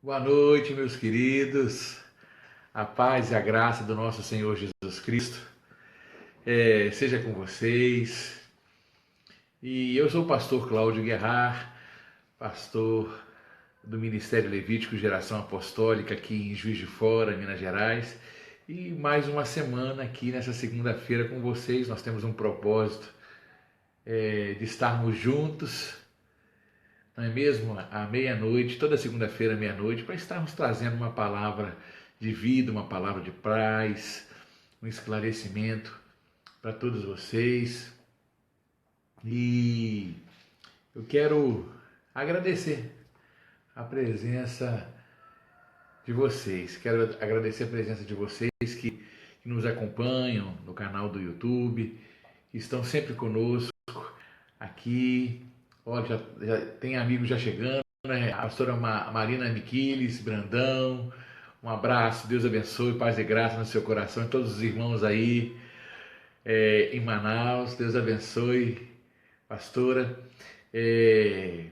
Boa noite, meus queridos. A paz e a graça do nosso Senhor Jesus Cristo seja com vocês. E eu sou o pastor Cláudio Guerrard, pastor do Ministério Levítico Geração Apostólica aqui em Juiz de Fora, Minas Gerais. E mais uma semana aqui nessa segunda-feira com vocês. Nós temos um propósito de estarmos juntos, não é mesmo? À meia-noite, toda segunda-feira à meia-noite, para estarmos trazendo uma palavra de vida, uma palavra de paz, um esclarecimento para todos vocês. E eu quero agradecer a presença de vocês. Quero agradecer a presença de vocês que nos acompanham no canal do YouTube, que estão sempre conosco aqui. Olha, já tem amigos já chegando, né? A pastora Marina Miquiles, Brandão, um abraço, Deus abençoe, paz e graça no seu coração, e todos os irmãos aí em Manaus, Deus abençoe, pastora. E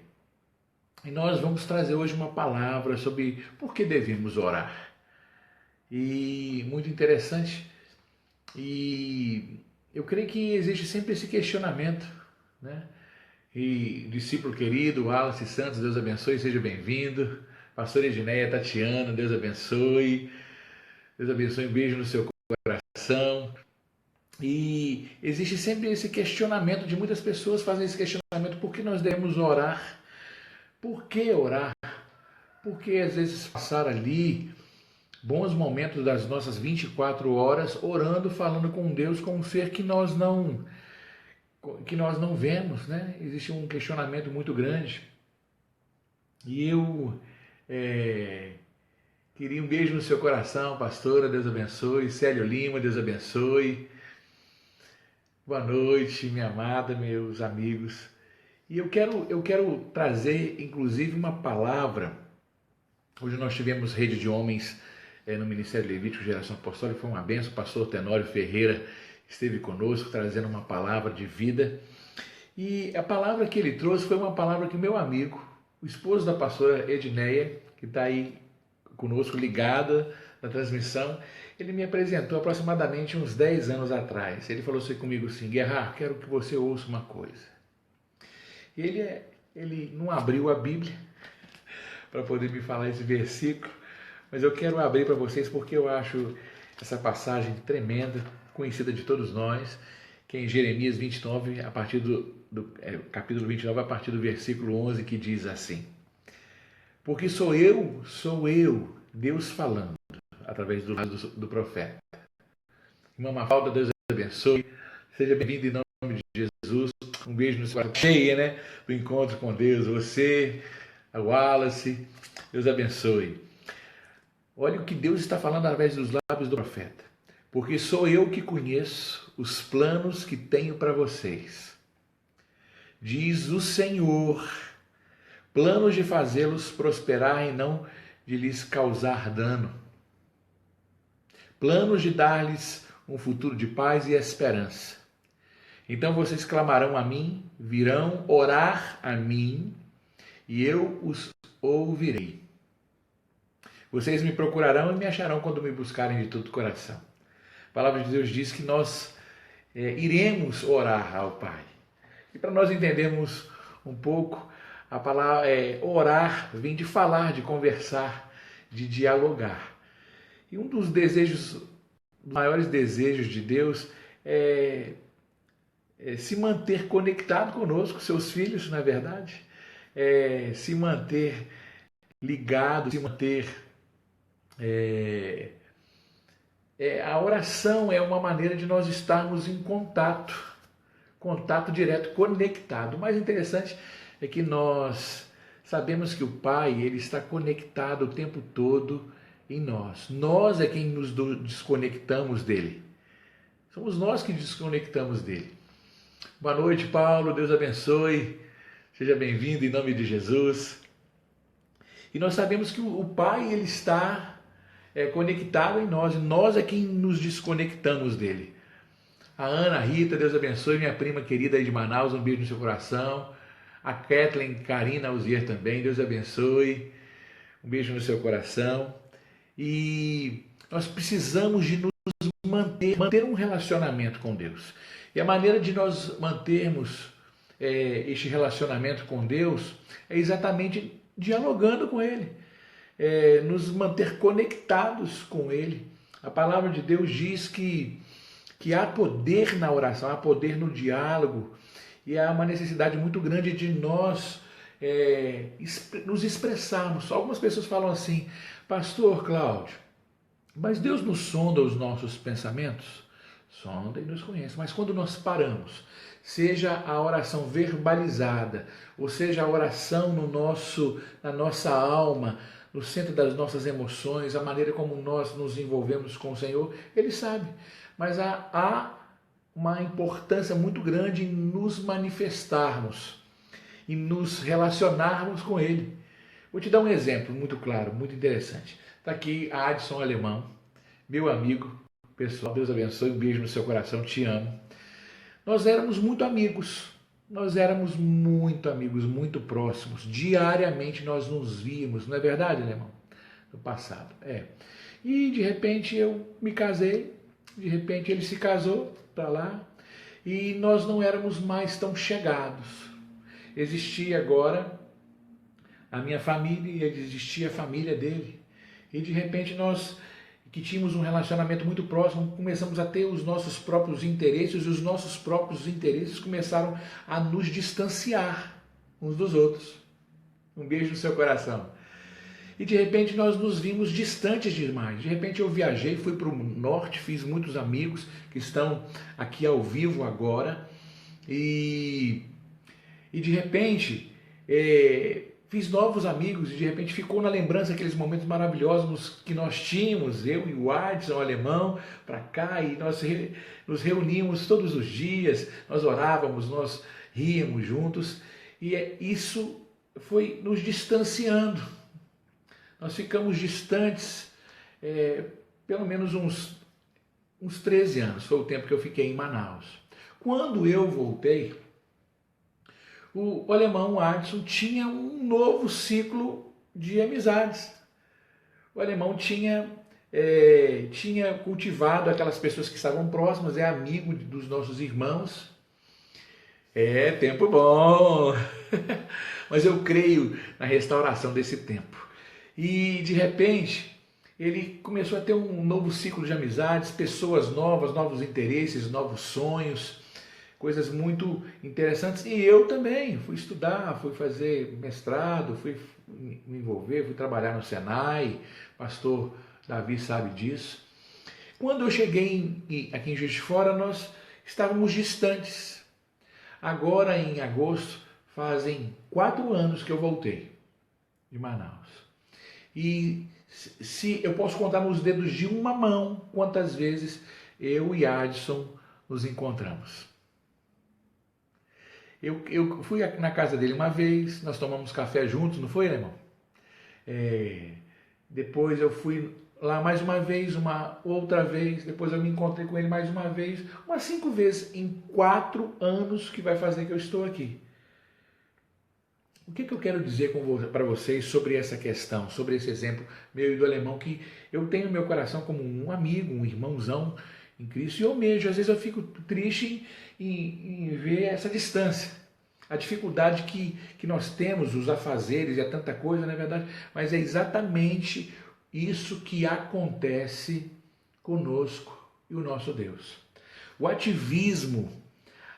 nós vamos trazer hoje uma palavra sobre por que devemos orar. E muito interessante, e eu creio que existe sempre esse questionamento, né? E discípulo querido, Wallace Santos, Deus abençoe, seja bem-vindo. Pastora Edneia Tatiana, Deus abençoe. Deus abençoe, um beijo no seu coração. E existe sempre esse questionamento de muitas pessoas fazem esse questionamento: por que nós devemos orar? Por que orar? Porque às vezes passar ali bons momentos das nossas 24 horas orando, falando com Deus, com um ser que nós não vemos, né? Existe um questionamento muito grande. E eu queria um beijo no seu coração, pastora, Deus abençoe. Célio Lima, Deus abençoe. Boa noite, minha amada, meus amigos. E eu quero trazer, inclusive, uma palavra. Hoje nós tivemos rede de homens no Ministério Levítico Geração Apostólica, foi uma benção. O pastor Tenório Ferreira esteve conosco trazendo uma palavra de vida. E a palavra que ele trouxe foi uma palavra que o meu amigo, o esposo da pastora Edneia, que está aí conosco ligada na transmissão, ele me apresentou aproximadamente uns 10 anos atrás. Ele falou assim comigo assim: Guerrard, quero que você ouça uma coisa. Ele não abriu a Bíblia para poder me falar esse versículo, mas eu quero abrir para vocês porque eu acho essa passagem tremenda, conhecida de todos nós, que é em Jeremias 29, a partir capítulo 29, a partir do versículo 11, que diz assim: porque sou eu, Deus falando, através do profeta. Irmã Mafalda, Deus abençoe, seja bem-vindo em nome de Jesus, um beijo no seu coração, cheia, né, do encontro com Deus, você, a Wallace, Deus abençoe. Olha o que Deus está falando através dos lábios do profeta. Porque sou eu que conheço os planos que tenho para vocês, diz o Senhor, planos de fazê-los prosperar e não de lhes causar dano, planos de dar-lhes um futuro de paz e esperança. Então vocês clamarão a mim, virão orar a mim, e eu os ouvirei. Vocês me procurarão e me acharão quando me buscarem de todo o coração. A palavra de Deus diz que nós iremos orar ao Pai. E para nós entendermos um pouco, a palavra orar vem de falar, de conversar, de dialogar. E um dos maiores desejos de Deus é se manter conectado conosco, seus filhos, não é verdade? Se manter ligado, se manter... a oração é uma maneira de nós estarmos em contato direto, conectado. O mais interessante é que nós sabemos que o Pai, ele está conectado o tempo todo em nós. Nós é quem nos desconectamos dele. Somos nós que desconectamos dele. Boa noite, Paulo, Deus abençoe. Seja bem-vindo em nome de Jesus. E nós sabemos que o Pai, ele está conectado em nós, e nós é quem nos desconectamos dele. A Ana Rita, Deus abençoe, minha prima querida aí de Manaus, um beijo no seu coração. A Kathleen Karina Alzier também, Deus abençoe. Um beijo no seu coração. E nós precisamos de nos manter um relacionamento com Deus. E a maneira de nós mantermos este relacionamento com Deus é exatamente dialogando com Ele, nos manter conectados com Ele. A palavra de Deus diz que há poder na oração, há poder no diálogo, e há uma necessidade muito grande de nós nos expressarmos. Algumas pessoas falam assim: Pastor Cláudio, mas Deus nos sonda os nossos pensamentos? Sonda e nos conhece, mas quando nós paramos, seja a oração verbalizada, ou seja a oração na nossa alma, no centro das nossas emoções, a maneira como nós nos envolvemos com o Senhor, Ele sabe. Mas há uma importância muito grande em nos manifestarmos, em nos relacionarmos com Ele. Vou te dar um exemplo muito claro, muito interessante. Está aqui a Adson Alemão, meu amigo pessoal. Deus abençoe, um beijo no seu coração, te amo. Nós éramos muito amigos, muito próximos. Diariamente nós nos víamos, não é verdade, Alemão? No passado, E de repente eu me casei, de repente ele se casou para lá, e nós não éramos mais tão chegados. Existia agora a minha família e existia a família dele. E de repente nós, que tínhamos um relacionamento muito próximo, começamos a ter os nossos próprios interesses, e os nossos próprios interesses começaram a nos distanciar uns dos outros. Um beijo no seu coração. E de repente nós nos vimos distantes demais. De repente eu viajei, fui para o norte, fiz muitos amigos que estão aqui ao vivo agora. E de repente fiz novos amigos, e de repente ficou na lembrança aqueles momentos maravilhosos que nós tínhamos, eu e o Adson, o Alemão, para cá, e nós nos reuníamos todos os dias, nós orávamos, nós ríamos juntos, e isso foi nos distanciando. Nós ficamos distantes pelo menos uns 13 anos, foi o tempo que eu fiquei em Manaus. Quando eu voltei, o Alemão, o Adson, tinha um novo ciclo de amizades. O Alemão tinha cultivado aquelas pessoas que estavam próximas, é amigo dos nossos irmãos. Tempo bom! Mas eu creio na restauração desse tempo. E de repente ele começou a ter um novo ciclo de amizades, pessoas novas, novos interesses, novos sonhos, coisas muito interessantes. E eu também fui estudar, fui fazer mestrado, fui me envolver, fui trabalhar no Senai, pastor Davi sabe disso. Quando eu cheguei aqui em Juiz de Fora, nós estávamos distantes. Agora, em agosto, fazem 4 anos que eu voltei de Manaus. E se eu posso contar nos dedos de uma mão quantas vezes eu e Adson nos encontramos. Eu fui na casa dele uma vez, nós tomamos café juntos, não foi, irmão? Depois eu fui lá mais uma vez, uma outra vez, depois eu me encontrei com ele mais uma vez, umas 5 vezes em 4 anos que vai fazer que eu estou aqui. O que eu quero dizer para vocês sobre essa questão, sobre esse exemplo meu e do Alemão, que eu tenho no meu coração como um amigo, um irmãozão em Cristo, e eu mesmo, às vezes eu fico triste em ver essa distância, a dificuldade que nós temos, os afazeres e a tanta coisa, não é verdade? Mas é exatamente isso que acontece conosco e o nosso Deus. O ativismo,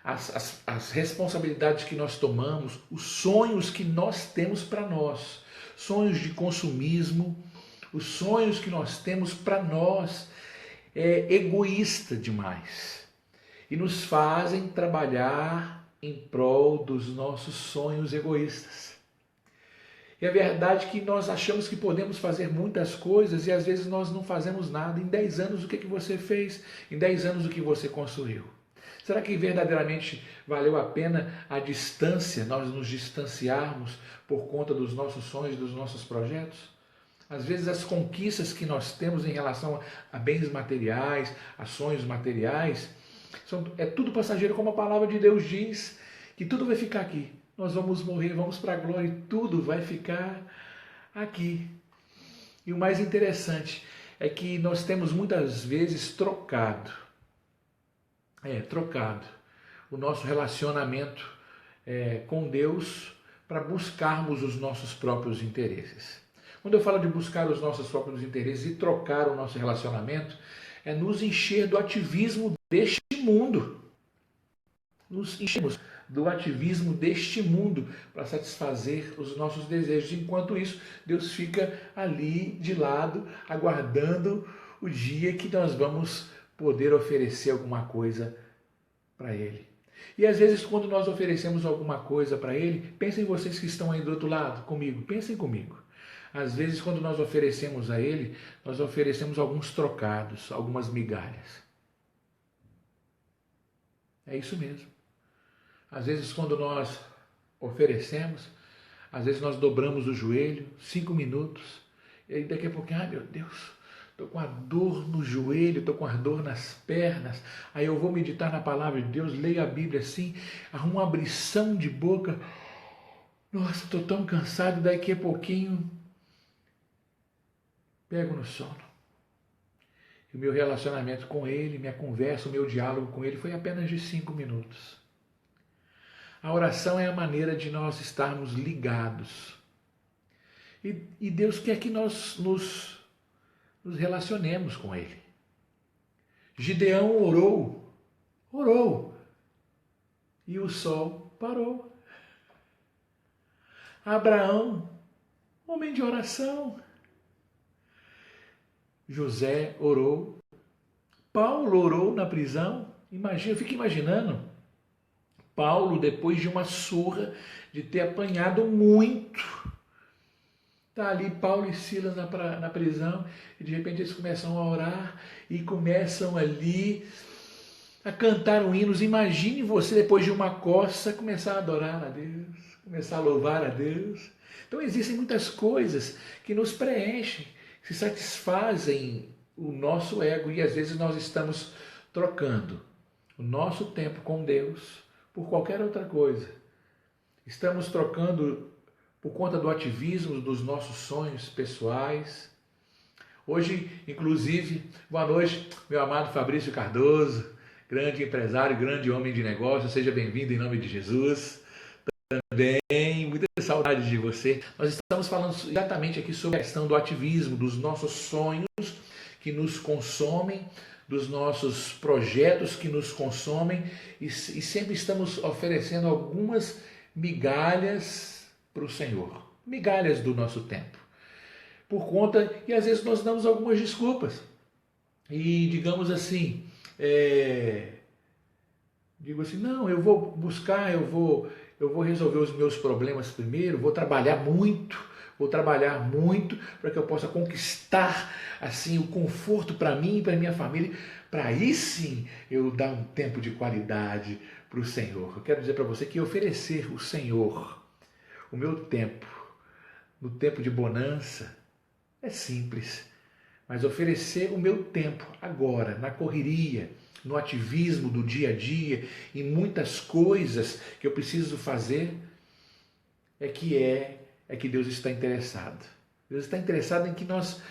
as responsabilidades que nós tomamos, os sonhos que nós temos para nós, sonhos de consumismo, os sonhos que nós temos para nós, é egoísta demais e nos fazem trabalhar em prol dos nossos sonhos egoístas. E a verdade é que nós achamos que podemos fazer muitas coisas e às vezes nós não fazemos nada. Em 10 anos o que você fez? Em 10 anos o que você construiu? Será que verdadeiramente valeu a pena a distância, nós nos distanciarmos por conta dos nossos sonhos, dos nossos projetos? Às vezes as conquistas que nós temos em relação a bens materiais, a sonhos materiais, é tudo passageiro, como a palavra de Deus diz, que tudo vai ficar aqui. Nós vamos morrer, vamos para a glória e tudo vai ficar aqui. E o mais interessante é que nós temos muitas vezes trocado o nosso relacionamento com Deus para buscarmos os nossos próprios interesses. Quando eu falo de buscar os nossos próprios interesses e trocar o nosso relacionamento, é nos encher do ativismo deste mundo. Nos enchemos do ativismo deste mundo para satisfazer os nossos desejos. Enquanto isso, Deus fica ali de lado, aguardando o dia que nós vamos poder oferecer alguma coisa para Ele. E às vezes, quando nós oferecemos alguma coisa para Ele, pensem vocês que estão aí do outro lado comigo, pensem comigo. Às vezes, quando nós oferecemos a Ele, nós oferecemos alguns trocados, algumas migalhas. É isso mesmo. Às vezes, quando nós oferecemos, às vezes nós dobramos o joelho, 5 minutos, e aí daqui a pouquinho, ai meu Deus, estou com a dor no joelho, estou com a dor nas pernas, aí eu vou meditar na palavra de Deus, leio a Bíblia assim, arrumo uma abrição de boca, nossa, estou tão cansado, daqui a pouquinho pego no sono. E o meu relacionamento com Ele, minha conversa, o meu diálogo com Ele foi apenas de 5 minutos. A oração é a maneira de nós estarmos ligados. E Deus quer que nós nos relacionemos com Ele. Gideão orou, e o sol parou. Abraão, homem de oração. José orou. Paulo orou na prisão. Imagina, eu fico imaginando Paulo, depois de uma surra, de ter apanhado muito. Está ali Paulo e Silas na prisão, e de repente eles começam a orar e começam ali a cantar hinos. Imagine você, depois de uma coça, começar a adorar a Deus, começar a louvar a Deus. Então existem muitas coisas que nos preenchem, que satisfazem o nosso ego, e às vezes nós estamos trocando o nosso tempo com Deus por qualquer outra coisa. Estamos trocando por conta do ativismo dos nossos sonhos pessoais. Hoje, inclusive, boa noite, meu amado Fabrício Cardoso, grande empresário, grande homem de negócio, seja bem-vindo em nome de Jesus. Também, muita saudade de você. Nós estamos falando exatamente aqui sobre a questão do ativismo, dos nossos sonhos que nos consomem, dos nossos projetos que nos consomem, e sempre estamos oferecendo algumas migalhas para o Senhor, migalhas do nosso tempo, por conta, e às vezes nós damos algumas desculpas, e digamos assim, não, eu vou buscar, eu vou resolver os meus problemas primeiro, vou trabalhar muito para que eu possa conquistar assim o conforto para mim e para minha família, para aí sim eu dar um tempo de qualidade para o Senhor. Eu quero dizer para você que oferecer o Senhor o meu tempo, no tempo de bonança, é simples, mas oferecer o meu tempo agora, na correria, no ativismo do dia a dia, em muitas coisas que eu preciso fazer, é que Deus está interessado. Deus está interessado em que nós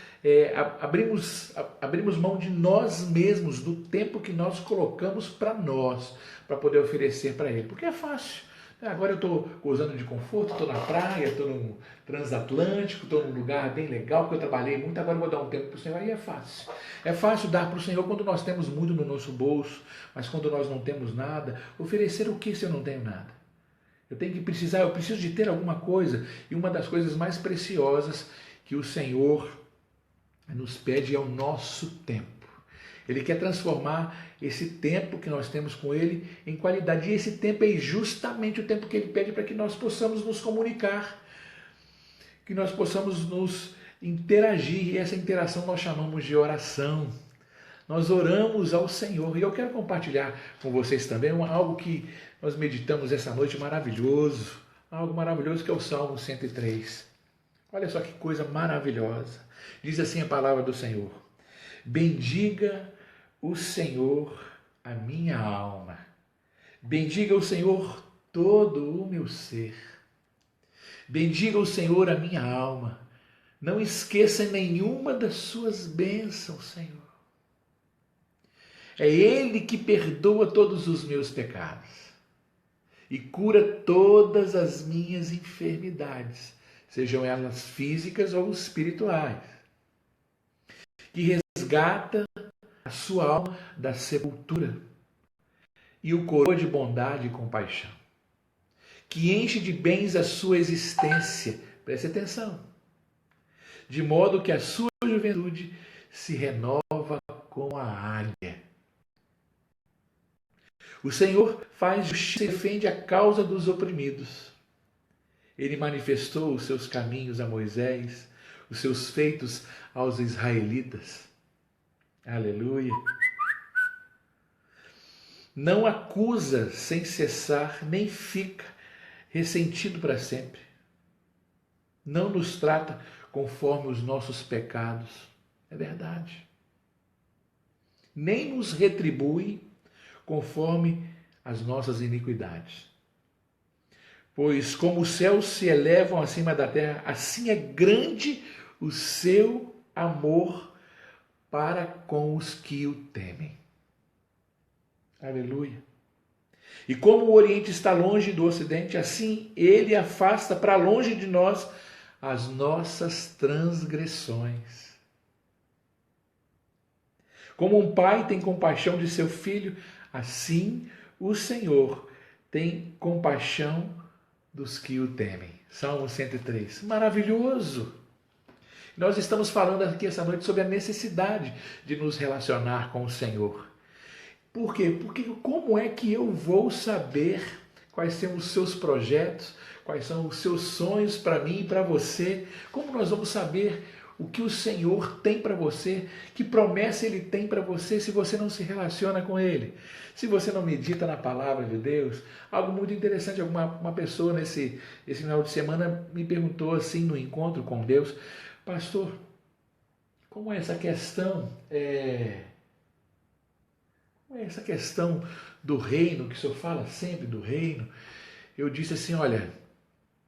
abrimos mão de nós mesmos, do tempo que nós colocamos para nós, para poder oferecer para Ele. Porque é fácil. Agora eu estou gozando de conforto, estou na praia, estou no transatlântico, estou num lugar bem legal, porque eu trabalhei muito, agora eu vou dar um tempo para o Senhor. Aí é fácil. É fácil dar para o Senhor quando nós temos muito no nosso bolso, mas quando nós não temos nada, oferecer o que se eu não tenho nada? Eu preciso de ter alguma coisa, e uma das coisas mais preciosas que o Senhor nos pede é o nosso tempo. Ele quer transformar esse tempo que nós temos com Ele em qualidade, e esse tempo é justamente o tempo que Ele pede para que nós possamos nos comunicar, que nós possamos nos interagir, e essa interação nós chamamos de oração. Nós oramos ao Senhor, e eu quero compartilhar com vocês também algo que nós meditamos essa noite, maravilhoso, algo maravilhoso, que é o Salmo 103. Olha só que coisa maravilhosa. Diz assim a palavra do Senhor: bendiga o Senhor a minha alma, bendiga o Senhor todo o meu ser, bendiga o Senhor a minha alma, Não esqueça nenhuma das suas bênçãos, Senhor. É Ele que perdoa todos os meus pecados e cura todas as minhas enfermidades, sejam elas físicas ou espirituais, que resgata a sua alma da sepultura e o coroa de bondade e compaixão, que enche de bens a sua existência, preste atenção, de modo que a sua juventude se renova como a águia. O Senhor faz justiça e defende a causa dos oprimidos. Ele manifestou os seus caminhos a Moisés, os seus feitos aos israelitas. Aleluia! Não acusa sem cessar, nem fica ressentido para sempre. Não nos trata conforme os nossos pecados. É verdade. Nem nos retribui conforme as nossas iniquidades. Pois como os céus se elevam acima da terra, assim é grande o seu amor para com os que o temem. Aleluia. E como o Oriente está longe do Ocidente, assim ele afasta para longe de nós as nossas transgressões. Como um pai tem compaixão de seu filho, assim o Senhor tem compaixão dos que o temem. Salmo 103. Maravilhoso! Nós estamos falando aqui essa noite sobre a necessidade de nos relacionar com o Senhor. Por quê? Porque como é que eu vou saber quais são os seus projetos, quais são os seus sonhos para mim e para você? Como nós vamos saber o que o Senhor tem para você, que promessa Ele tem para você se você não se relaciona com Ele? Se você não medita na palavra de Deus? Algo muito interessante, uma pessoa esse final de semana me perguntou assim no encontro com Deus: pastor, como é essa questão essa questão do reino, que o senhor fala sempre do reino? Eu disse assim: olha,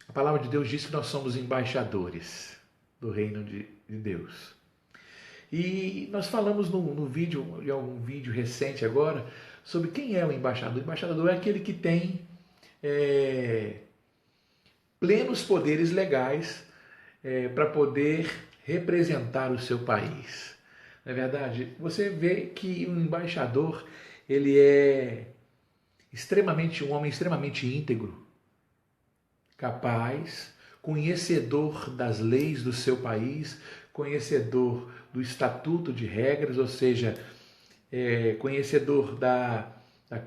a palavra de Deus diz que nós somos embaixadores do reino de Deus. E nós falamos no vídeo, em algum vídeo recente agora, sobre quem é o embaixador. O embaixador é aquele que tem plenos poderes legais para poder representar o seu país. Não é verdade? Você vê que o embaixador, ele é um homem extremamente íntegro, capaz, conhecedor das leis do seu país, conhecedor do estatuto de regras, ou seja, conhecedor da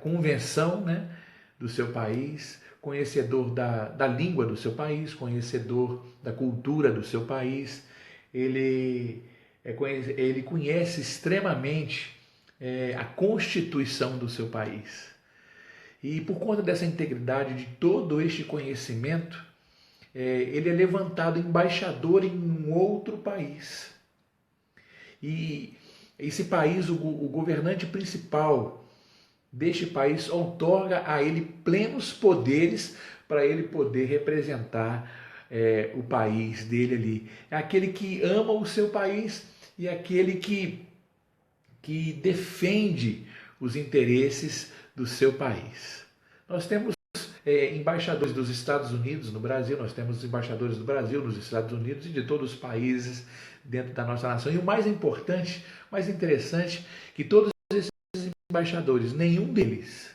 convenção, né, do seu país, conhecedor da língua do seu país, conhecedor da cultura do seu país. Ele conhece extremamente a Constituição do seu país. E por conta dessa integridade, de todo este conhecimento, ele é levantado embaixador em um outro país. E esse país, o governante principal deste país, outorga a ele plenos poderes para ele poder representar o país dele ali. É aquele que ama o seu país e é aquele que defende os interesses do seu país. Nós temos embaixadores dos Estados Unidos no Brasil, nós temos embaixadores do Brasil nos Estados Unidos e de todos os países dentro da nossa nação. E o mais importante, mais interessante, que todos esses embaixadores, nenhum deles,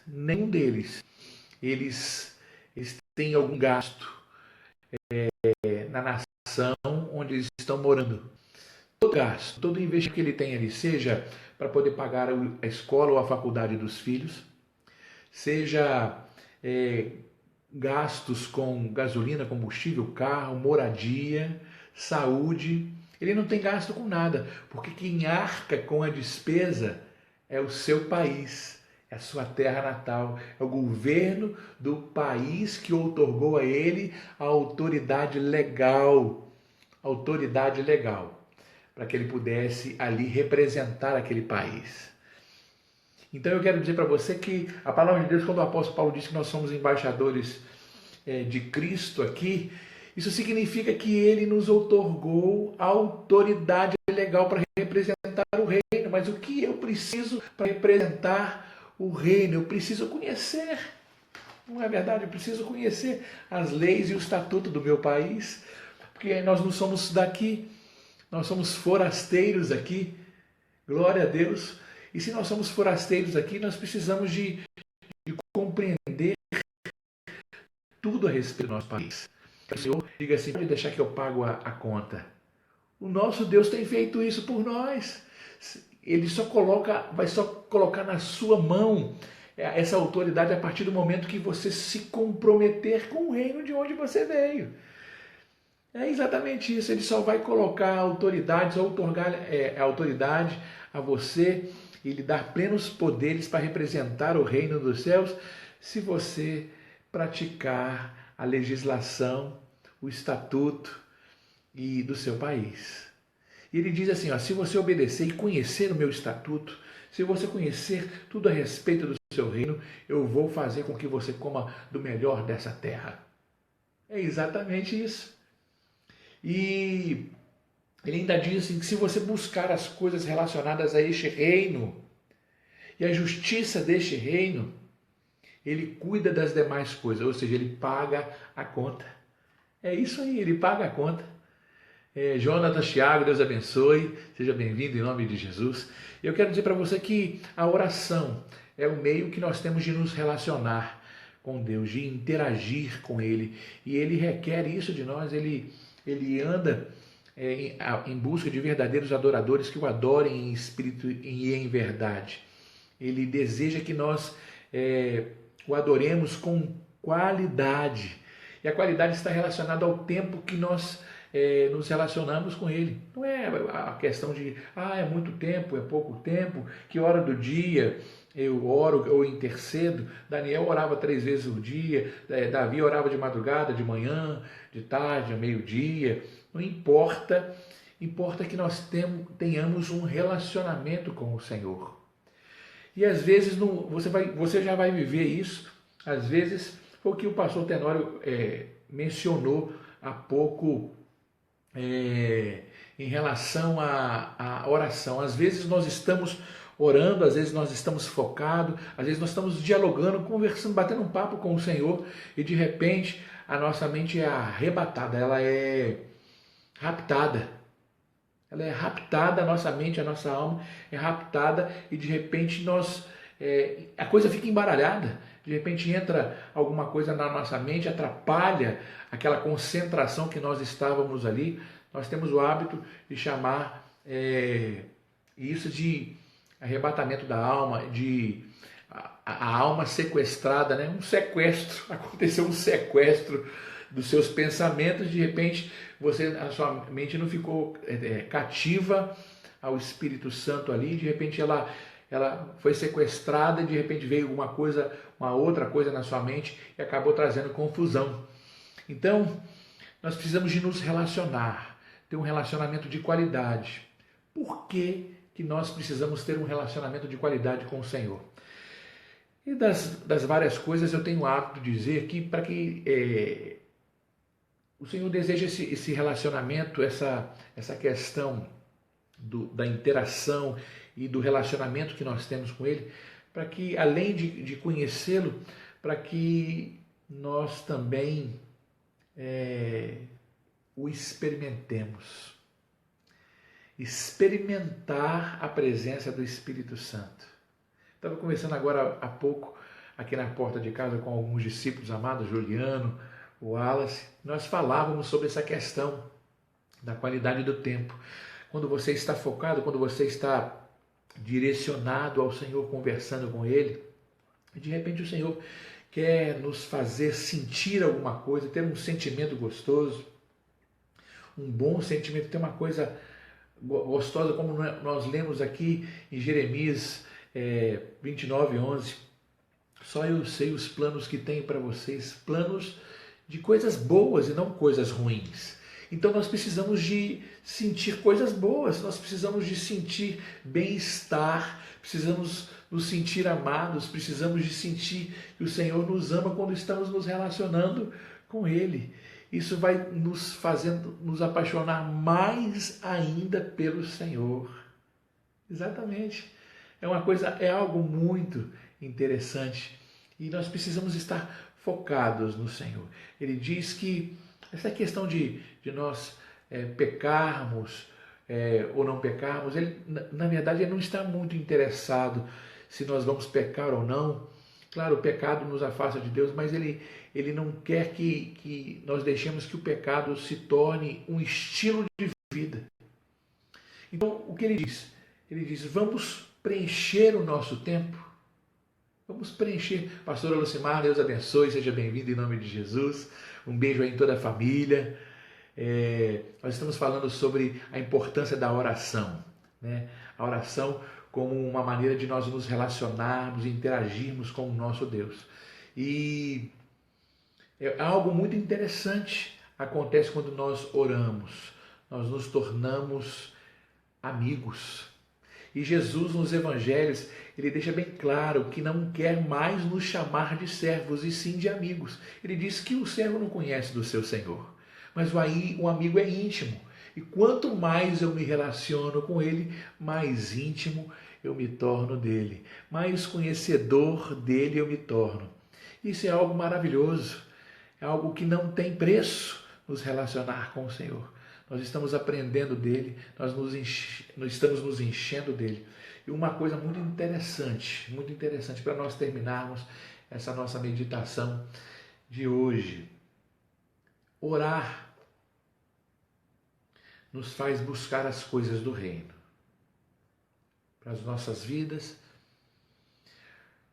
eles têm algum gasto na nação onde eles estão morando. Todo gasto, todo investimento que ele tem ali, seja para poder pagar a escola ou a faculdade dos filhos, seja gastos com gasolina, combustível, carro, moradia, saúde. Ele não tem gasto com nada, porque quem arca com a despesa é o seu país, é a sua terra natal, é o governo do país que outorgou a ele a autoridade legal, para que ele pudesse ali representar aquele país. Então eu quero dizer para você que a palavra de Deus, quando o apóstolo Paulo diz que nós somos embaixadores de Cristo aqui, Isso significa que ele nos outorgou a autoridade legal para representar o reino. Mas o que eu preciso para representar o reino? Eu preciso conhecer. Não é verdade? Eu preciso conhecer as leis e o estatuto do meu país. Porque nós não somos daqui. Nós somos forasteiros aqui. Glória a Deus. E se nós somos forasteiros aqui, nós precisamos de compreender tudo a respeito do nosso país. O Senhor diga assim, pode deixar que eu pago a conta. O nosso Deus tem feito isso por nós. Ele vai só colocar na sua mão essa autoridade a partir do momento que você se comprometer com o reino de onde você veio. É exatamente isso. Ele só vai colocar autoridades, ou outorgar a autoridade a você e lhe dar plenos poderes para representar o reino dos céus se você praticar a legislação, o estatuto e do seu país. E ele diz assim, ó, se você obedecer e conhecer o meu estatuto, se você conhecer tudo a respeito do seu reino, eu vou fazer com que você coma do melhor dessa terra. É exatamente isso. E ele ainda diz assim, que se você buscar as coisas relacionadas a este reino e a justiça deste reino, ele cuida das demais coisas, ou seja, ele paga a conta. É isso aí, ele paga a conta. Jonatas, Thiago, Deus abençoe, seja bem-vindo em nome de Jesus. Eu quero dizer para você que a oração é o meio que nós temos de nos relacionar com Deus, de interagir com Ele. E Ele requer isso de nós, Ele anda em busca de verdadeiros adoradores que o adorem em espírito e em verdade. Ele deseja que nós o adoremos com qualidade. E a qualidade está relacionada ao tempo que nós nos relacionamos com Ele. Não é a questão de, é muito tempo, é pouco tempo, que hora do dia eu oro ou intercedo. Daniel orava 3 vezes por dia, Davi orava de madrugada, de manhã, de tarde, ao meio-dia. Não importa, importa que nós tenhamos um relacionamento com o Senhor. E às vezes você já vai viver isso. Às vezes foi o que o pastor Tenório mencionou há pouco em relação à oração. Às vezes nós estamos orando, às vezes nós estamos focados, às vezes nós estamos dialogando, conversando, batendo um papo com o Senhor e de repente a nossa mente é arrebatada, ela é raptada. Ela é raptada, a nossa mente, a nossa alma é raptada e de repente a coisa fica embaralhada. De repente entra alguma coisa na nossa mente, atrapalha aquela concentração que nós estávamos ali. Nós temos o hábito de chamar isso de arrebatamento da alma, de a alma sequestrada, né? Um sequestro, aconteceu um sequestro dos seus pensamentos, de repente a sua mente não ficou cativa ao Espírito Santo ali, de repente ela foi sequestrada, de repente veio uma outra coisa na sua mente e acabou trazendo confusão. Então, nós precisamos de nos relacionar, ter um relacionamento de qualidade. Por que nós precisamos ter um relacionamento de qualidade com o Senhor? E das várias coisas eu tenho o hábito de dizer que para que o Senhor deseja esse relacionamento, essa questão da interação e do relacionamento que nós temos com Ele, para que, além de conhecê-lo, para que nós também o experimentemos. Experimentar a presença do Espírito Santo. Estava conversando agora há pouco, aqui na porta de casa, com alguns discípulos amados, Juliano, o Wallace. Nós falávamos sobre essa questão da qualidade do tempo. Quando você está focado, quando você está direcionado ao Senhor, conversando com Ele, de repente o Senhor quer nos fazer sentir alguma coisa, ter um sentimento gostoso, um bom sentimento, ter uma coisa gostosa, como nós lemos aqui em Jeremias 29:11. Só eu sei os planos que tenho para vocês, planos de coisas boas e não coisas ruins. Então nós precisamos de sentir coisas boas, nós precisamos de sentir bem-estar, precisamos nos sentir amados, precisamos de sentir que o Senhor nos ama quando estamos nos relacionando com Ele. isso vai nos fazendo nos apaixonar mais ainda pelo Senhor. Exatamente. É algo muito interessante e nós precisamos estar focados no Senhor. Ele diz que essa questão de nós pecarmos ou não pecarmos, ele, na verdade, ele não está muito interessado se nós vamos pecar ou não. Claro, o pecado nos afasta de Deus, mas ele não quer que nós deixemos que o pecado se torne um estilo de vida. Então, o que ele diz? Ele diz, vamos preencher o nosso tempo. Vamos preencher. Pastora Lucimar, Deus abençoe, seja bem-vinda em nome de Jesus. Um beijo aí em toda a família. Nós estamos falando sobre a importância da oração, né? A oração como uma maneira de nós nos relacionarmos e interagirmos com o nosso Deus. E é algo muito interessante acontece quando nós oramos. Nós nos tornamos amigos. E Jesus nos evangelhos, ele deixa bem claro que não quer mais nos chamar de servos e sim de amigos. Ele diz que o servo não conhece do seu Senhor, mas o amigo é íntimo. E quanto mais eu me relaciono com ele, mais íntimo eu me torno dele, mais conhecedor dele eu me torno. Isso é algo maravilhoso, é algo que não tem preço nos relacionar com o Senhor. Nós estamos aprendendo dele, nós estamos nos enchendo dele. E uma coisa muito interessante para nós terminarmos essa nossa meditação de hoje. Orar nos faz buscar as coisas do reino para as nossas vidas.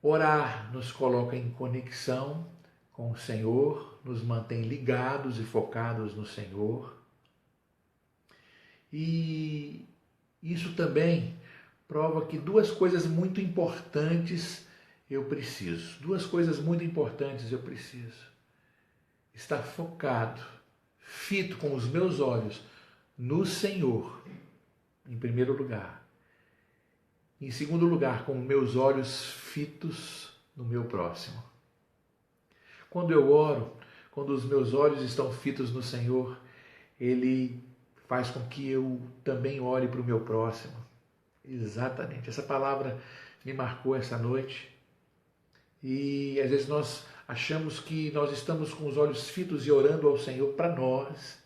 Orar nos coloca em conexão com o Senhor, nos mantém ligados e focados no Senhor. E isso também prova que duas coisas muito importantes eu preciso. Estar focado, fito com os meus olhos no Senhor, em primeiro lugar. Em segundo lugar, com meus olhos fitos no meu próximo. Quando eu oro, quando os meus olhos estão fitos no Senhor, Ele faz com que eu também olhe para o meu próximo. Exatamente. Essa palavra me marcou essa noite. E às vezes nós achamos que nós estamos com os olhos fitos e orando ao Senhor para nós,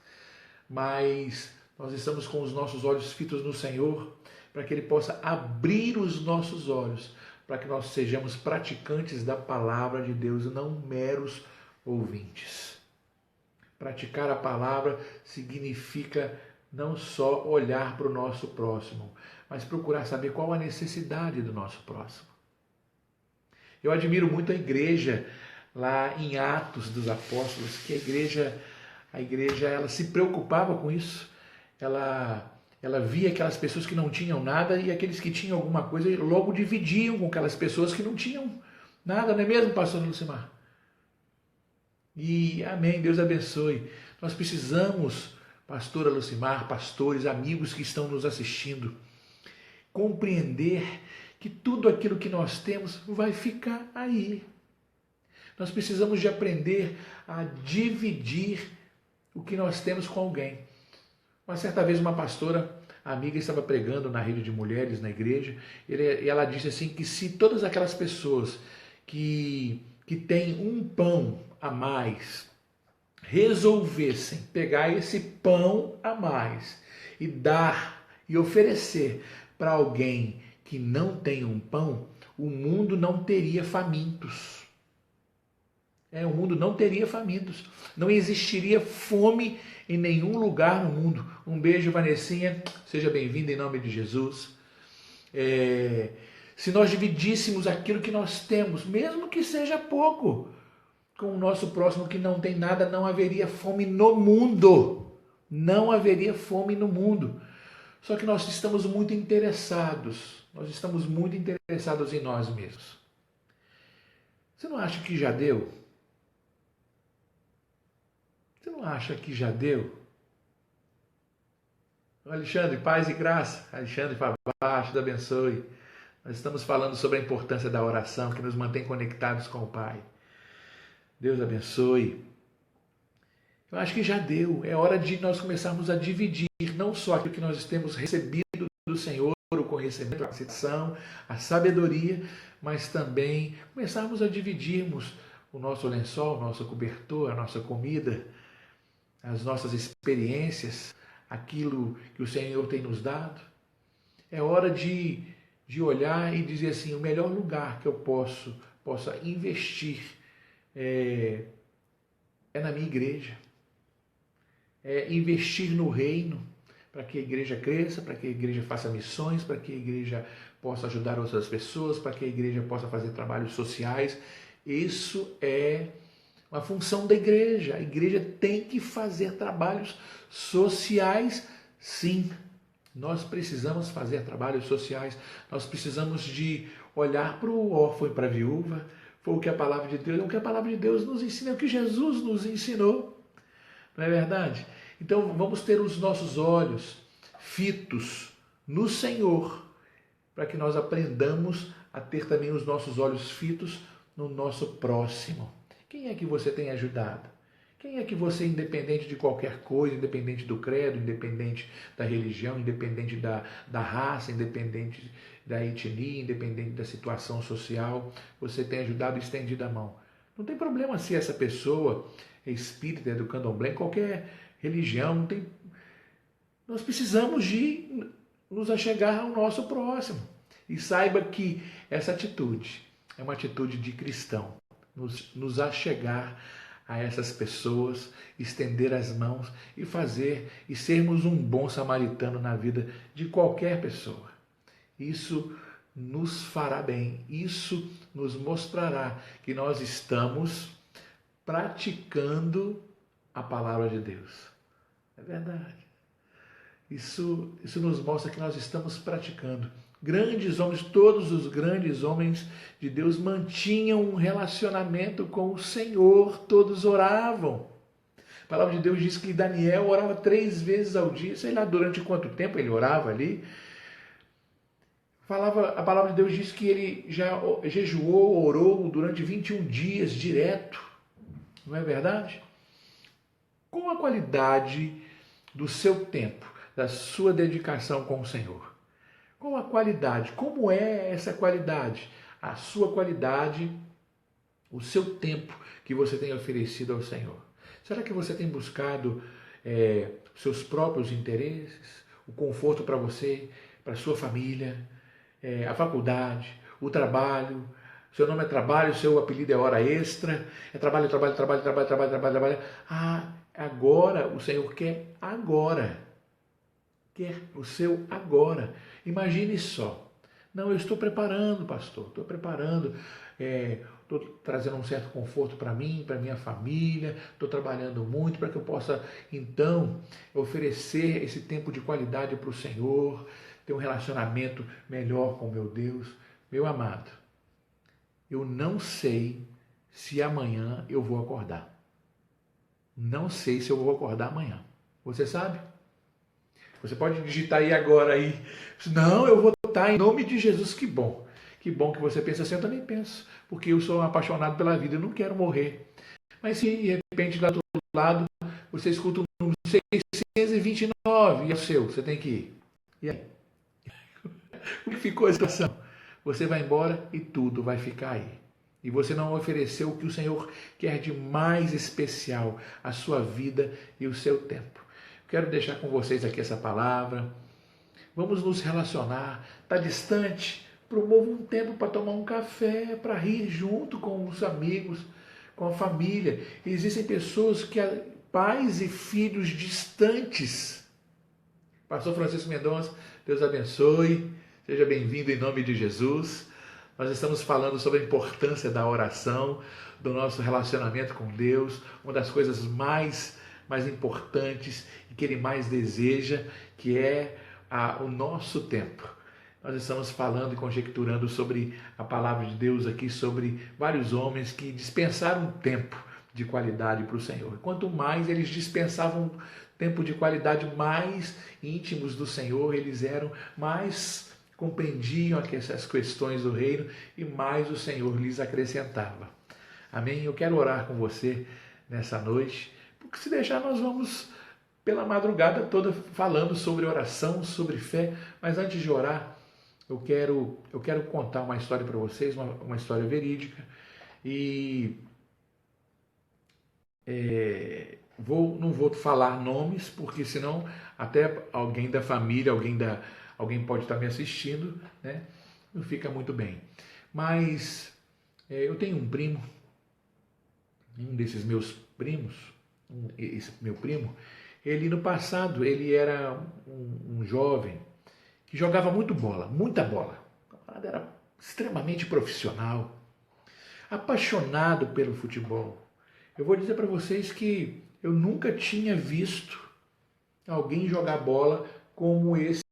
mas nós estamos com os nossos olhos fitos no Senhor para que Ele possa abrir os nossos olhos, para que nós sejamos praticantes da palavra de Deus e não meros ouvintes. Praticar a palavra significa não só olhar para o nosso próximo, mas procurar saber qual a necessidade do nosso próximo. Eu admiro muito a igreja lá em Atos dos Apóstolos, que a igreja ela se preocupava com isso. Ela via aquelas pessoas que não tinham nada e aqueles que tinham alguma coisa logo dividiam com aquelas pessoas que não tinham nada, não é mesmo, pastor Lucimar? E amém, Deus abençoe. Nós precisamos, pastora Lucimar, pastores, amigos que estão nos assistindo, compreender que tudo aquilo que nós temos vai ficar aí. Nós precisamos de aprender a dividir o que nós temos com alguém. Uma certa vez uma pastora amiga estava pregando na rede de mulheres na igreja e ela disse assim que se todas aquelas pessoas que têm um pão a mais resolvessem pegar esse pão a mais e dar e oferecer para alguém que não tem um pão, o mundo não teria famintos. O mundo não teria famintos. Não existiria fome em nenhum lugar no mundo. Um beijo, Vanessinha. Seja bem-vinda em nome de Jesus. Se nós dividíssemos aquilo que nós temos, mesmo que seja pouco, com o nosso próximo que não tem nada, não haveria fome no mundo. Não haveria fome no mundo. Só que nós estamos muito interessados. Em nós mesmos. Você não acha que já deu? Você não acha que já deu? Alexandre, paz e graça. Alexandre Favacho, Deus abençoe. Nós estamos falando sobre a importância da oração que nos mantém conectados com o Pai. Deus abençoe. Eu acho que já deu. É hora de nós começarmos a dividir não só aquilo que nós temos recebido do Senhor, o conhecimento, a percepção, a sabedoria, mas também começarmos a dividirmos o nosso lençol, o nosso cobertor, a nossa comida, as nossas experiências, aquilo que o Senhor tem nos dado. É hora de olhar e dizer assim, o melhor lugar que eu possa investir é na minha igreja. É investir no reino, para que a igreja cresça, para que a igreja faça missões, para que a igreja possa ajudar outras pessoas, para que a igreja possa fazer trabalhos sociais. Isso é uma função da igreja. A igreja tem que fazer trabalhos sociais, sim. Nós precisamos fazer trabalhos sociais, nós precisamos de olhar para o órfão e para a viúva. Foi o que a palavra de Deus, o que a palavra de Deus nos ensina, é o que Jesus nos ensinou. Não é verdade? Então vamos ter os nossos olhos fitos no Senhor, para que nós aprendamos a ter também os nossos olhos fitos no nosso próximo. Quem é que você tem ajudado? Quem é que você, independente de qualquer coisa, independente do credo, independente da religião, independente da raça, independente da etnia, independente da situação social, você tem ajudado e estendido a mão? Não tem problema se essa pessoa é espírita, é do candomblé, em qualquer religião, não tem... Nós precisamos de nos achegar ao nosso próximo. E saiba que essa atitude é uma atitude de cristão. Nos achegar a essas pessoas, estender as mãos e fazer e sermos um bom samaritano na vida de qualquer pessoa. Isso nos fará bem, isso nos mostrará que nós estamos praticando a palavra de Deus. É verdade. Isso nos mostra que nós estamos praticando. Grandes homens, todos os grandes homens de Deus mantinham um relacionamento com o Senhor, todos oravam. A palavra de Deus diz que Daniel orava 3 vezes ao dia, sei lá durante quanto tempo ele orava ali. A palavra de Deus diz que ele já jejuou, orou durante 21 dias direto. Não é verdade? Qual a qualidade do seu tempo, da sua dedicação com o Senhor? Qual a qualidade? Como é essa qualidade? A sua qualidade, o seu tempo que você tem oferecido ao Senhor. Será que você tem buscado seus próprios interesses, o conforto para você, para a sua família, a faculdade, o trabalho? Seu nome é trabalho, seu apelido é hora extra, é trabalho. Ah, agora o Senhor quer agora. Quer o seu agora. Imagine só. Não, eu estou preparando, pastor, estou preparando, estou trazendo um certo conforto para mim, para minha família, estou trabalhando muito para que eu possa, então, oferecer esse tempo de qualidade para o Senhor, ter um relacionamento melhor com meu Deus. Meu amado, eu não sei se amanhã eu vou acordar. Não sei se eu vou acordar amanhã. Você sabe? Você pode digitar aí agora aí. Não, eu vou estar em nome de Jesus. Que bom. Que bom que você pensa assim. Eu também penso. Porque eu sou apaixonado pela vida. Eu não quero morrer. Mas se de repente lá do outro lado você escuta o número 629 e é o seu. Você tem que ir. E aí? Como ficou a situação? Você vai embora e tudo vai ficar aí. E você não ofereceu o que o Senhor quer de mais especial, a sua vida e o seu tempo. Quero deixar com vocês aqui essa palavra. Vamos nos relacionar. Está distante? Promova um tempo para tomar um café, para rir junto com os amigos, com a família. Existem pessoas que pais e filhos distantes. Pastor Francisco Mendonça, Deus abençoe. Seja bem-vindo em nome de Jesus. Nós estamos falando sobre a importância da oração, do nosso relacionamento com Deus, uma das coisas mais importantes e que Ele mais deseja, que é o nosso tempo. Nós estamos falando e conjecturando sobre a palavra de Deus aqui, sobre vários homens que dispensaram tempo de qualidade para o Senhor. Quanto mais eles dispensavam tempo de qualidade, mais íntimos do Senhor eles eram, mais compreendiam essas questões do reino e mais o Senhor lhes acrescentava. Amém? Eu quero orar com você nessa noite, porque se deixar nós vamos pela madrugada toda falando sobre oração, sobre fé, mas antes de orar, eu quero contar uma história para vocês, uma história verídica, e não vou falar nomes, porque senão até alguém da família, alguém pode estar me assistindo, né? Não fica muito bem. Mas eu tenho um primo, um desses meus primos, esse meu primo, ele no passado ele era um jovem que jogava muito bola, muita bola. O camarada era extremamente profissional, apaixonado pelo futebol. Eu vou dizer para vocês que eu nunca tinha visto alguém jogar bola como esse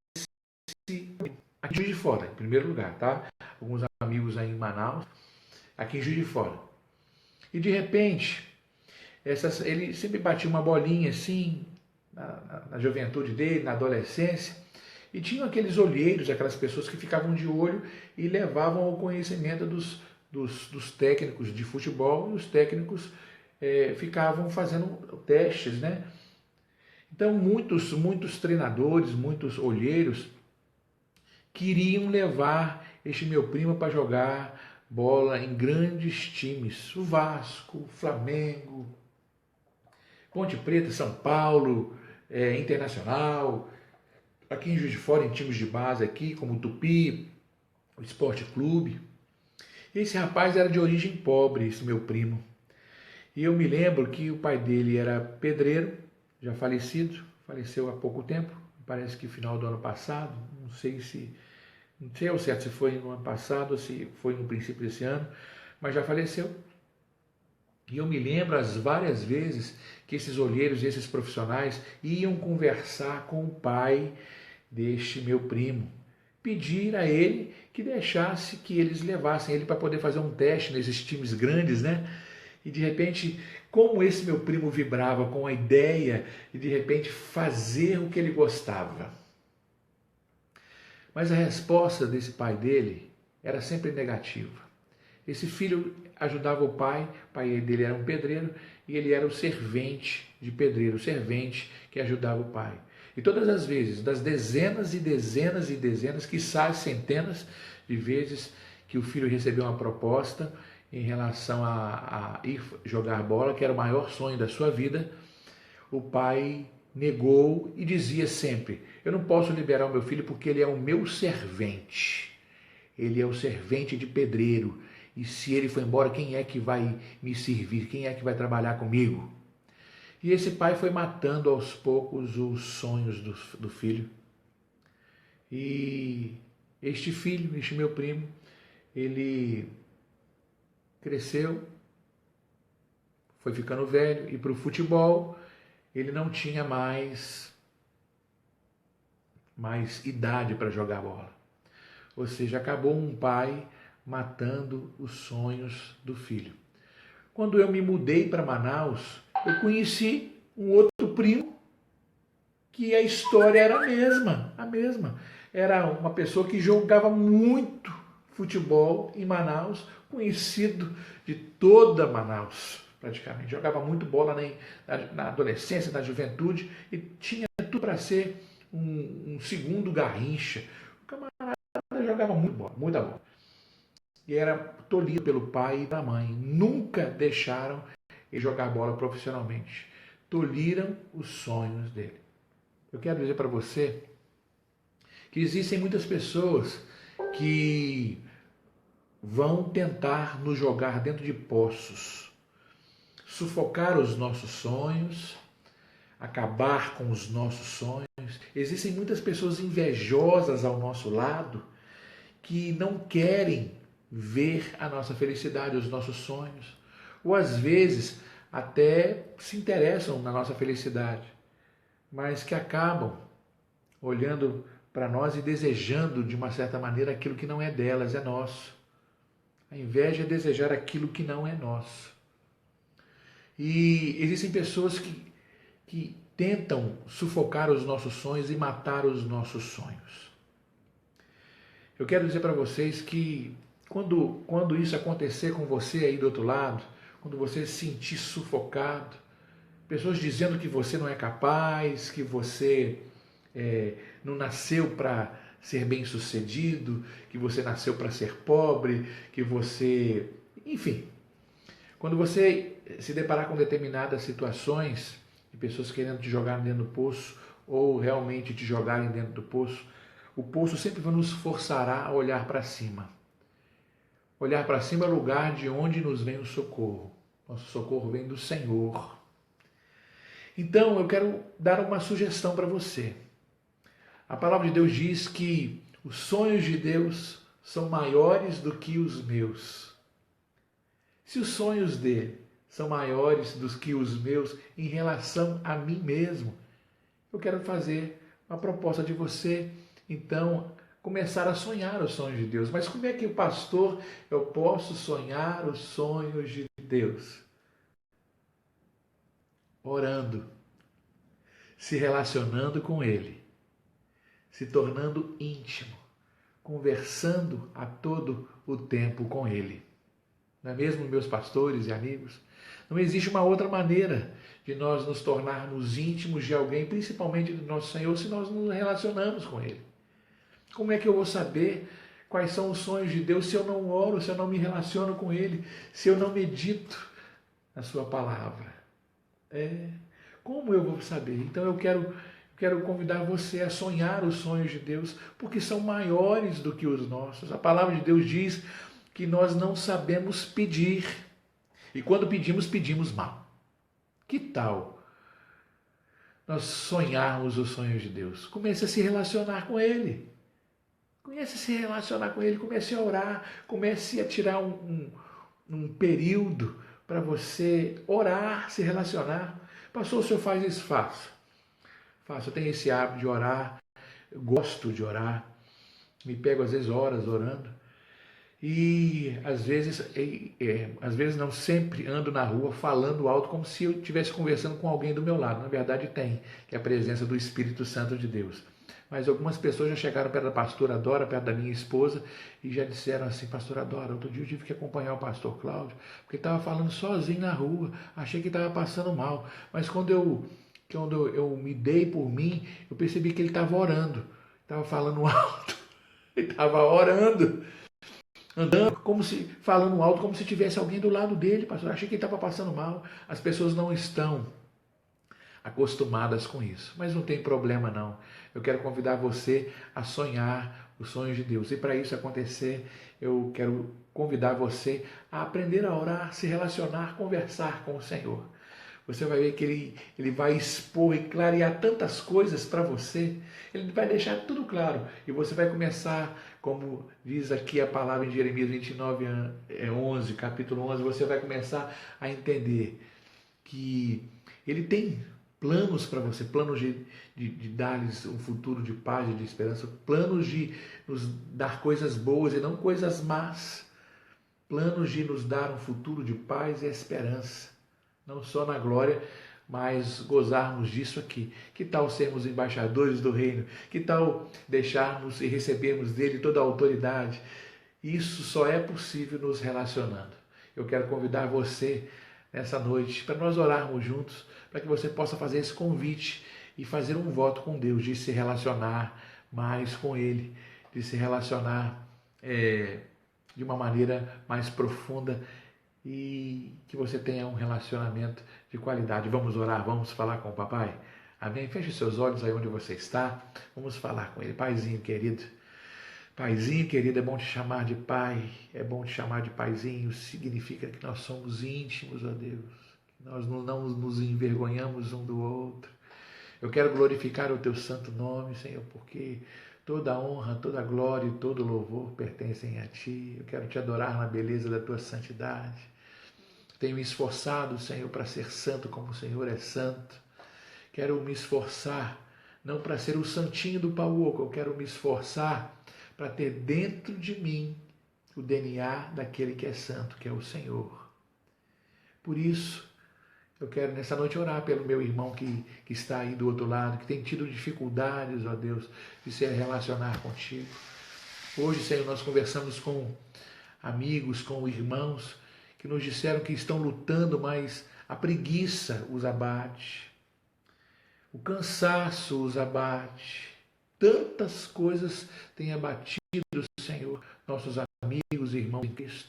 aqui em Juiz de Fora, em primeiro lugar, tá? Alguns amigos aí em Manaus, aqui em Juiz de Fora. E de repente, ele sempre batia uma bolinha assim, na juventude dele, na adolescência, e tinham aqueles olheiros, aquelas pessoas que ficavam de olho e levavam ao conhecimento dos técnicos de futebol, e os técnicos ficavam fazendo testes, né? Então muitos treinadores, muitos olheiros queriam levar este meu primo para jogar bola em grandes times, o Vasco, o Flamengo, Ponte Preta, São Paulo, Internacional, aqui em Juiz de Fora, em times de base aqui, como o Tupi, o Esporte Clube. Esse rapaz era de origem pobre, esse meu primo. E eu me lembro que o pai dele era pedreiro, já falecido, faleceu há pouco tempo, parece que final do ano passado, não sei ao certo se foi no ano passado ou se foi no princípio desse ano, mas já faleceu. E eu me lembro as várias vezes que esses olheiros, esses profissionais iam conversar com o pai deste meu primo, pedir a ele que deixasse que eles levassem ele para poder fazer um teste nesses times grandes, né? E de repente, como esse meu primo vibrava com a ideia de repente fazer o que ele gostava. Mas a resposta desse pai dele era sempre negativa. Esse filho ajudava o pai dele era um pedreiro e ele era o servente de pedreiro, o servente que ajudava o pai. E todas as vezes, das dezenas e dezenas e dezenas, quiçá centenas de vezes que o filho recebeu uma proposta em relação a ir jogar bola, que era o maior sonho da sua vida, o pai negou e dizia sempre: eu não posso liberar o meu filho porque ele é o meu servente. Ele é o servente de pedreiro. E se ele for embora, quem é que vai me servir? Quem é que vai trabalhar comigo? E esse pai foi matando aos poucos os sonhos do filho. E este filho, este meu primo, ele cresceu, foi ficando velho, e para o futebol ele não tinha mais idade para jogar bola. Ou seja, acabou um pai matando os sonhos do filho. Quando eu me mudei para Manaus, eu conheci um outro primo que a história era a mesma. Era uma pessoa que jogava muito futebol em Manaus, conhecido de toda Manaus, praticamente. Jogava muito bola na adolescência, na juventude, e tinha tudo para ser um segundo Garrincha. O camarada jogava muito bola, muita bola. E era tolhido pelo pai e da mãe. Nunca deixaram ele jogar bola profissionalmente. Tolhiram os sonhos dele. Eu quero dizer para você que existem muitas pessoas que vão tentar nos jogar dentro de poços, sufocar os nossos sonhos, acabar com os nossos sonhos. Existem muitas pessoas invejosas ao nosso lado que não querem ver a nossa felicidade, os nossos sonhos, ou às vezes até se interessam na nossa felicidade, mas que acabam olhando para nós e desejando de uma certa maneira aquilo que não é delas, é nosso. A inveja é desejar aquilo que não é nosso. E existem pessoas que tentam sufocar os nossos sonhos e matar os nossos sonhos. Eu quero dizer para vocês que quando isso acontecer com você aí do outro lado, quando você se sentir sufocado, pessoas dizendo que você não é capaz, que você não nasceu para ser bem-sucedido, que você nasceu para ser pobre, que você... Enfim, quando você se deparar com determinadas situações de pessoas querendo te jogar dentro do poço ou realmente te jogarem dentro do poço, o poço sempre nos forçará a olhar para cima. Olhar para cima é o lugar de onde nos vem o socorro. Nosso socorro vem do Senhor. Então, eu quero dar uma sugestão para você. A palavra de Deus diz que os sonhos de Deus são maiores do que os meus. Se os sonhos dele são maiores do que os meus em relação a mim mesmo, eu quero fazer uma proposta de você, então, começar a sonhar os sonhos de Deus. Mas como é que, pastor, eu posso sonhar os sonhos de Deus? Orando, se relacionando com Ele, se tornando íntimo, conversando a todo o tempo com Ele. Não é mesmo, meus pastores e amigos? Não existe uma outra maneira de nós nos tornarmos íntimos de alguém, principalmente do nosso Senhor, se nós nos relacionamos com Ele. Como é que eu vou saber quais são os sonhos de Deus se eu não oro, se eu não me relaciono com Ele, se eu não medito na Sua palavra? Como eu vou saber? Então eu quero convidar você a sonhar os sonhos de Deus, porque são maiores do que os nossos. A palavra de Deus diz que nós não sabemos pedir. E quando pedimos, pedimos mal. Que tal nós sonharmos os sonhos de Deus? Comece a se relacionar com Ele. Comece a se relacionar com Ele, comece a orar, comece a tirar um período para você orar, se relacionar. Pastor, o senhor faz isso? Faço. Eu tenho esse hábito de orar, eu gosto de orar, me pego às vezes horas orando. E às vezes não, sempre ando na rua falando alto como se eu estivesse conversando com alguém do meu lado. Na verdade tem, que é a presença do Espírito Santo de Deus. Mas algumas pessoas já chegaram perto da pastora Dora, perto da minha esposa, e já disseram assim: pastora Dora, outro dia eu tive que acompanhar o pastor Cláudio, porque estava falando sozinho na rua, achei que estava passando mal. Mas quando eu me dei por mim, eu percebi que ele estava orando, estava falando alto, ele estava orando, andando, falando alto, como se tivesse alguém do lado dele, pastor. Achei que ele estava passando mal. As pessoas não estão acostumadas com isso, mas não tem problema não. Eu quero convidar você a sonhar os sonhos de Deus. E para isso acontecer, eu quero convidar você a aprender a orar, se relacionar, conversar com o Senhor. Você vai ver que ele vai expor e clarear tantas coisas para você. Ele vai deixar tudo claro. E você vai começar, como diz aqui a palavra em Jeremias 29:11, capítulo 11, você vai começar a entender que Ele tem planos para você, planos de dar-lhes um futuro de paz e de esperança, planos de nos dar coisas boas e não coisas más, planos de nos dar um futuro de paz e esperança, não só na glória, mas gozarmos disso aqui. Que tal sermos embaixadores do reino? Que tal deixarmos e recebermos dele toda a autoridade? Isso só é possível nos relacionando. Eu quero convidar você nessa noite para nós orarmos juntos, para que você possa fazer esse convite e fazer um voto com Deus de se relacionar mais com Ele, de se relacionar de uma maneira mais profunda e que você tenha um relacionamento de qualidade. Vamos orar, vamos falar com o papai? Amém? Feche seus olhos aí onde você está, vamos falar com Ele. Paizinho querido, é bom te chamar de pai, é bom te chamar de paizinho, significa que nós somos íntimos, ó Deus, que nós não nos envergonhamos um do outro. Eu quero glorificar o teu santo nome, Senhor, porque toda a honra, toda a glória e todo o louvor pertencem a ti. Eu quero te adorar na beleza da tua santidade. Tenho me esforçado, Senhor, para ser santo como o Senhor é santo. Quero me esforçar, não para ser o santinho do pau oco, eu quero me esforçar para ter dentro de mim o DNA daquele que é santo, que é o Senhor. Por isso, eu quero nessa noite orar pelo meu irmão que está aí do outro lado, que tem tido dificuldades, ó Deus, de se relacionar contigo. Hoje, Senhor, nós conversamos com amigos, com irmãos, que nos disseram que estão lutando, mas A preguiça os abate, o cansaço os abate. Tantas coisas têm abatido, Senhor, nossos amigos e irmãos em Cristo.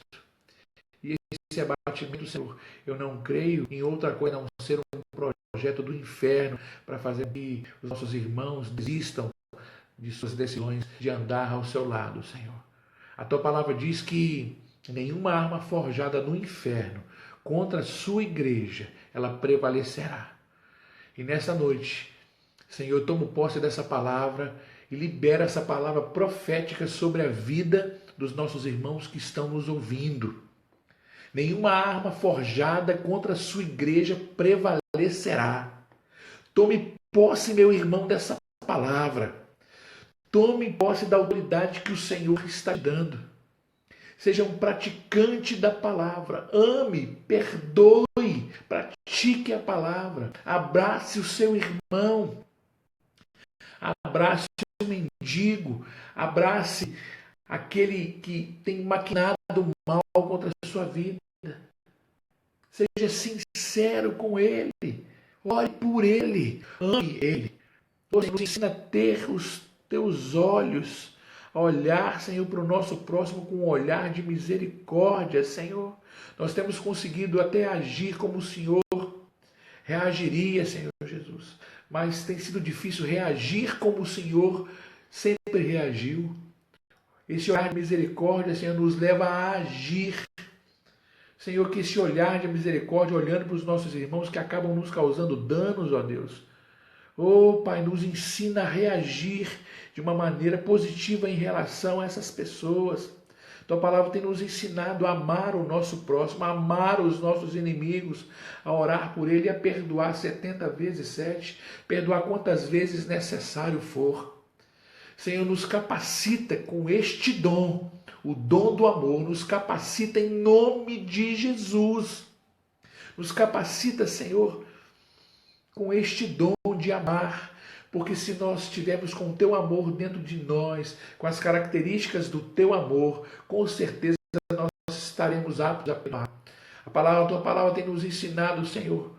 E esse abatimento, Senhor, eu não creio em outra coisa a não ser um projeto do inferno para fazer que os nossos irmãos desistam de suas decisões de andar ao seu lado, Senhor. A tua palavra diz que nenhuma arma forjada no inferno contra a sua igreja, ela prevalecerá. E nessa noite, Senhor, eu tomo posse dessa palavra e libero essa palavra profética sobre a vida dos nossos irmãos que estão nos ouvindo. Nenhuma arma forjada contra a sua igreja prevalecerá. Tome posse, meu irmão, dessa palavra. Tome posse da autoridade que o Senhor está te dando. Seja um praticante da palavra. Ame, perdoe, pratique a palavra. Abrace o seu irmão. Abrace o mendigo. Abrace aquele que tem maquinado mal contra a sua vida. Seja sincero com ele. Ore por ele. Ame ele. Você nos ensina a ter os teus olhos, a olhar, Senhor, para o nosso próximo com um olhar de misericórdia, Senhor. Nós temos conseguido até agir como o Senhor reagiria, Senhor Jesus. Mas tem sido difícil reagir como o Senhor sempre reagiu. Esse olhar de misericórdia, Senhor, nos leva a agir. Senhor, que esse olhar de misericórdia, olhando para os nossos irmãos que acabam nos causando danos, ó Deus. Oh, Pai, nos ensina a reagir de uma maneira positiva em relação a essas pessoas. Tua palavra tem nos ensinado a amar o nosso próximo, a amar os nossos inimigos, a orar por ele e a perdoar 70 vezes 7, perdoar quantas vezes necessário for. Senhor, nos capacita com este dom, o dom do amor, nos capacita em nome de Jesus. Nos capacita, Senhor, com este dom de amar, porque se nós estivermos com o teu amor dentro de nós, com as características do teu amor, com certeza nós estaremos aptos a amar. A tua palavra tem nos ensinado, Senhor,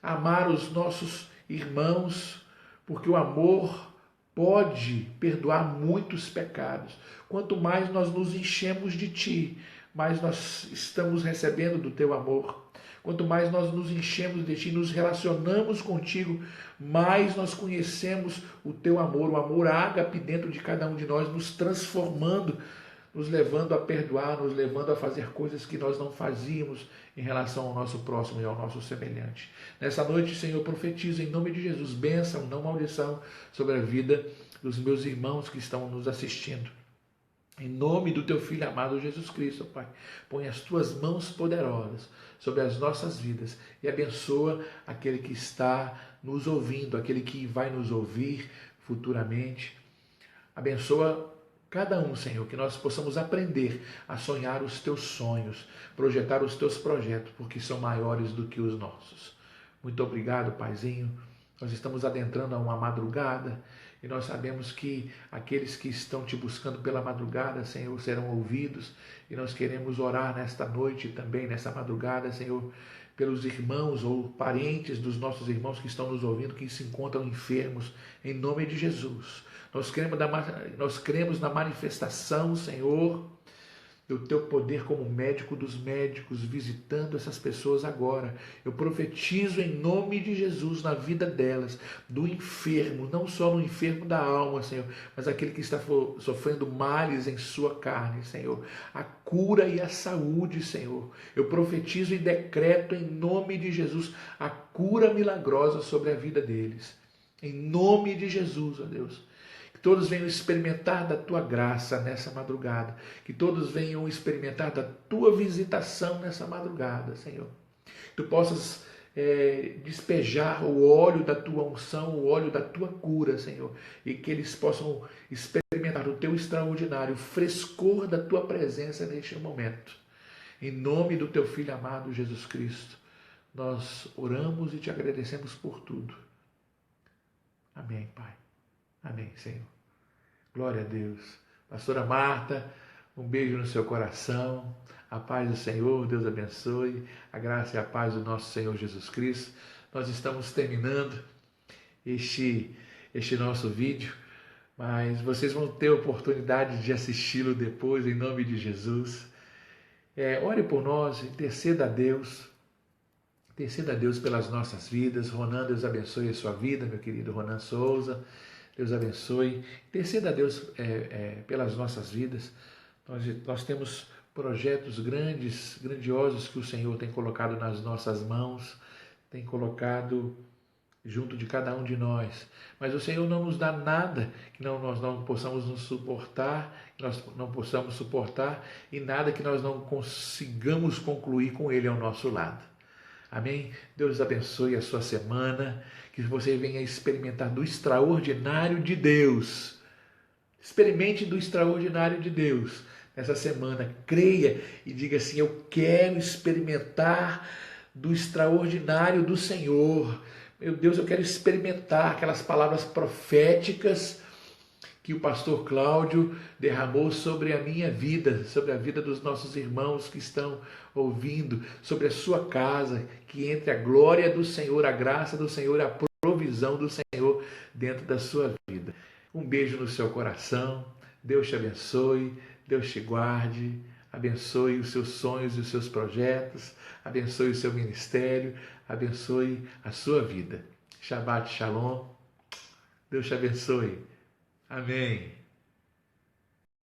a amar os nossos irmãos, porque o amor pode perdoar muitos pecados. Quanto mais nós nos enchemos de ti, mais nós estamos recebendo do teu amor. Quanto mais nós nos enchemos de ti, nos relacionamos contigo, mais nós conhecemos o teu amor, o amor ágape dentro de cada um de nós, nos transformando, nos levando a perdoar, nos levando a fazer coisas que nós não fazíamos em relação ao nosso próximo e ao nosso semelhante. Nessa noite, Senhor, profetizo em nome de Jesus, bênção, não maldição, sobre a vida dos meus irmãos que estão nos assistindo. Em nome do teu Filho amado Jesus Cristo, Pai, põe as tuas mãos poderosas sobre as nossas vidas e abençoa aquele que está nos ouvindo, aquele que vai nos ouvir futuramente. Abençoa cada um, Senhor, que nós possamos aprender a sonhar os teus sonhos, projetar os teus projetos, porque são maiores do que os nossos. Muito obrigado, Paizinho. Nós estamos adentrando a uma madrugada e nós sabemos que aqueles que estão te buscando pela madrugada, Senhor, serão ouvidos. E nós queremos orar nesta noite também, nessa madrugada, Senhor, pelos irmãos ou parentes dos nossos irmãos que estão nos ouvindo, que se encontram enfermos, em nome de Jesus. Nós cremos na manifestação, Senhor, do teu poder como médico dos médicos, visitando essas pessoas agora. Eu profetizo em nome de Jesus na vida delas, do enfermo, não só no enfermo da alma, Senhor, mas aquele que está sofrendo males em sua carne, Senhor. A cura e a saúde, Senhor. Eu profetizo e decreto em nome de Jesus a cura milagrosa sobre a vida deles. Em nome de Jesus, ó Deus. Que todos venham experimentar da tua graça nessa madrugada. Que todos venham experimentar da tua visitação nessa madrugada, Senhor. Que tu possas despejar o óleo da tua unção, o óleo da tua cura, Senhor. E que eles possam experimentar o teu extraordinário frescor da tua presença neste momento. Em nome do teu Filho amado Jesus Cristo, nós oramos e te agradecemos por tudo. Amém, Pai. Amém, Senhor. Glória a Deus. Pastora Marta, Um beijo no seu coração. A paz do Senhor, Deus abençoe. A graça e a paz do nosso Senhor Jesus Cristo. Nós estamos terminando este nosso vídeo, mas vocês vão ter a oportunidade de assisti-lo depois, em nome de Jesus. Ore por nós, interceda a Deus pelas nossas vidas. Ronan, Deus abençoe a sua vida, meu querido Ronan Souza. Deus abençoe. Interceda a Deus pelas nossas vidas. Nós temos projetos grandiosos que o Senhor tem colocado nas nossas mãos, tem colocado junto de cada um de nós. Mas o Senhor não nos dá nada que nós não possamos nos suportar, que nós não possamos suportar, e nada que nós não consigamos concluir com Ele ao nosso lado. Amém? Deus abençoe a sua semana, que você venha experimentar do extraordinário de Deus. Experimente do extraordinário de Deus nessa semana. Creia e diga assim: eu quero experimentar do extraordinário do Senhor. Meu Deus, eu quero experimentar aquelas palavras proféticas que o pastor Cláudio derramou sobre a minha vida, sobre a vida dos nossos irmãos que estão ouvindo, sobre a sua casa, que entre a glória do Senhor, a graça do Senhor, a provisão do Senhor dentro da sua vida. Um beijo no seu coração, Deus te abençoe, Deus te guarde, abençoe os seus sonhos e os seus projetos, abençoe o seu ministério, abençoe a sua vida. Shabbat Shalom, Deus te abençoe. Amém.